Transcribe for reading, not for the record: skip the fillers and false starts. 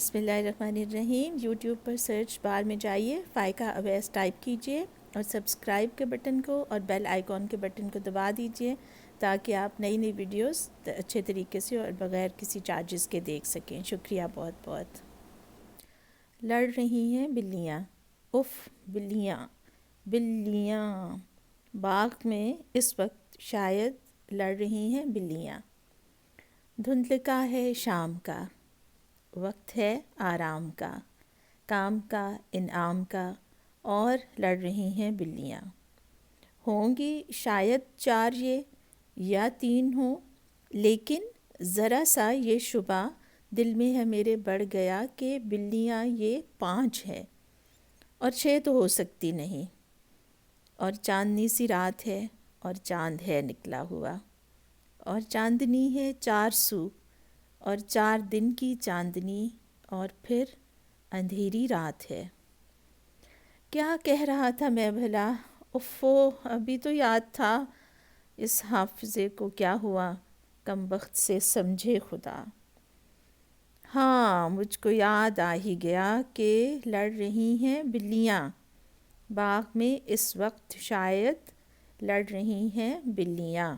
بسم اللہ الرحمن الرحیم۔ یوٹیوب پر سرچ بار میں جائیے، فائقہ اویس ٹائپ کیجئے اور سبسکرائب کے بٹن کو اور بیل آئیکن کے بٹن کو دبا دیجئے تاکہ آپ نئی نئی ویڈیوز اچھے طریقے سے اور بغیر کسی چارجز کے دیکھ سکیں۔ شکریہ بہت بہت۔ لڑ رہی ہیں بلیاں، اف بلیاں بلیاں، باغ میں اس وقت شاید لڑ رہی ہیں بلیاں۔ دھندلکا ہے شام کا، وقت ہے آرام کا، کام کا انعام کا، اور لڑ رہی ہیں بلیاں۔ ہوں گی شاید چار یہ یا تین ہوں، لیکن ذرا سا یہ شبہ دل میں ہے میرے بڑھ گیا کہ بلیاں یہ 5 ہے اور 6 تو ہو سکتی نہیں۔ اور چاندنی سی رات ہے اور چاند ہے نکلا ہوا، اور چاندنی ہے 4 سو اور 4 دن کی چاندنی، اور پھر اندھیری رات ہے۔ کیا کہہ رہا تھا میں بھلا، افو ابھی تو یاد تھا، اس حافظے کو کیا ہوا کم بخت سے سمجھے خدا۔ ہاں مجھ کو یاد آ ہی گیا کہ لڑ رہی ہیں بلیاں، باغ میں اس وقت شاید لڑ رہی ہیں بلیاں۔